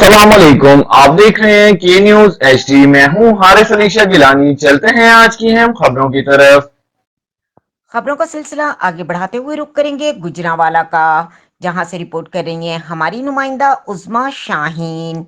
अस्सलाम वालेकुम। आप देख रहे हैं के न्यूज HD। मैं हूं हारिस अलीशा गिलानी। चलते हैं आज की अहम खबरों की तरफ। खबरों का सिलसिला आगे बढ़ाते हुए रुक करेंगे गुजरांवाला का, जहां से रिपोर्ट कर रही हैं हमारी नुमाइंदा उस्मा शाहीन।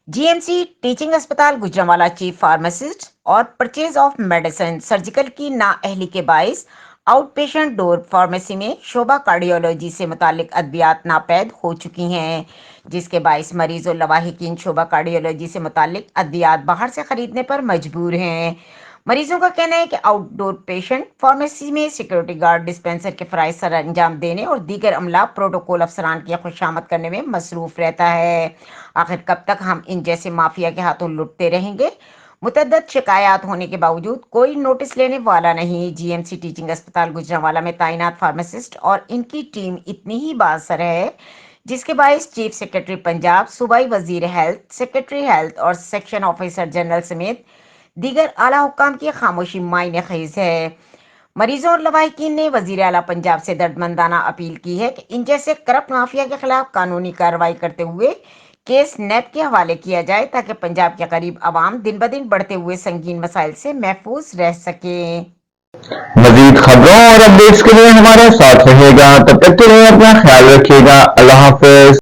जीएमसी टीचिंग अस्पताल गुजरांवाला चीफ फार्मासिस्ट और परचेज ऑफ मेडिसिन सर्जिकल की नाअहली के बायस आउट पेशेंट डोर फार्मेसी में शोबा कार्डियोलॉजी से मुतालिक अद्वियात नापैद हो चुकी हैं, जिसके बायस मरीज और लवाहिकीन शोबा कार्डियोलॉजी से मुतालिक अद्वियात बाहर से खरीदने पर मजबूर हैं। मरीजों का कहना है कि आउटडोर पेशेंट फार्मेसी में सिक्योरिटी गार्ड डिस्पेंसर के फराइज सर अंजाम देने और दीगर अमला प्रोटोकॉल अफसरान की खुशामद करने में मसरूफ रहता है। आखिर कब तक हम इन जैसे माफिया के हाथों लुटते रहेंगे? मुतअद्दिद शिकायत होने के बावजूद कोई नोटिस लेने वाला नहीं। जीएमसी टीचिंग अस्पताल गुजरांवाला में तैनात फार्मासिस्ट और इनकी टीम इतनी ही बाअसर है, जिसके बायस चीफ सेक्रेटरी पंजाब, सूबाई वजीर हेल्थ, सेक्रेटरी हेल्थ और सेक्शन ऑफिसर जनरल समेत दीगर आला हुक्काम की खामोशी मायने खीज है। मरीजों और लवाहिकीन ने वजीर आला पंजाब से दर्दमंदाना अपील की है कि इन जैसे करप्ट माफिया के खिलाफ कानूनी कार्रवाई करते हुए केस नैब के हवाले किया जाए, ताकि पंजाब के गरीब आवाम दिन ब दिन बढ़ते हुए संगीन मसाइल से महफूज रह सके। मजीद खबरों और अपडेट्स के लिए हमारे साथ रहिएगा। तब तक के लिए अपना ख्याल रखिएगा। अल्लाह हाफिज।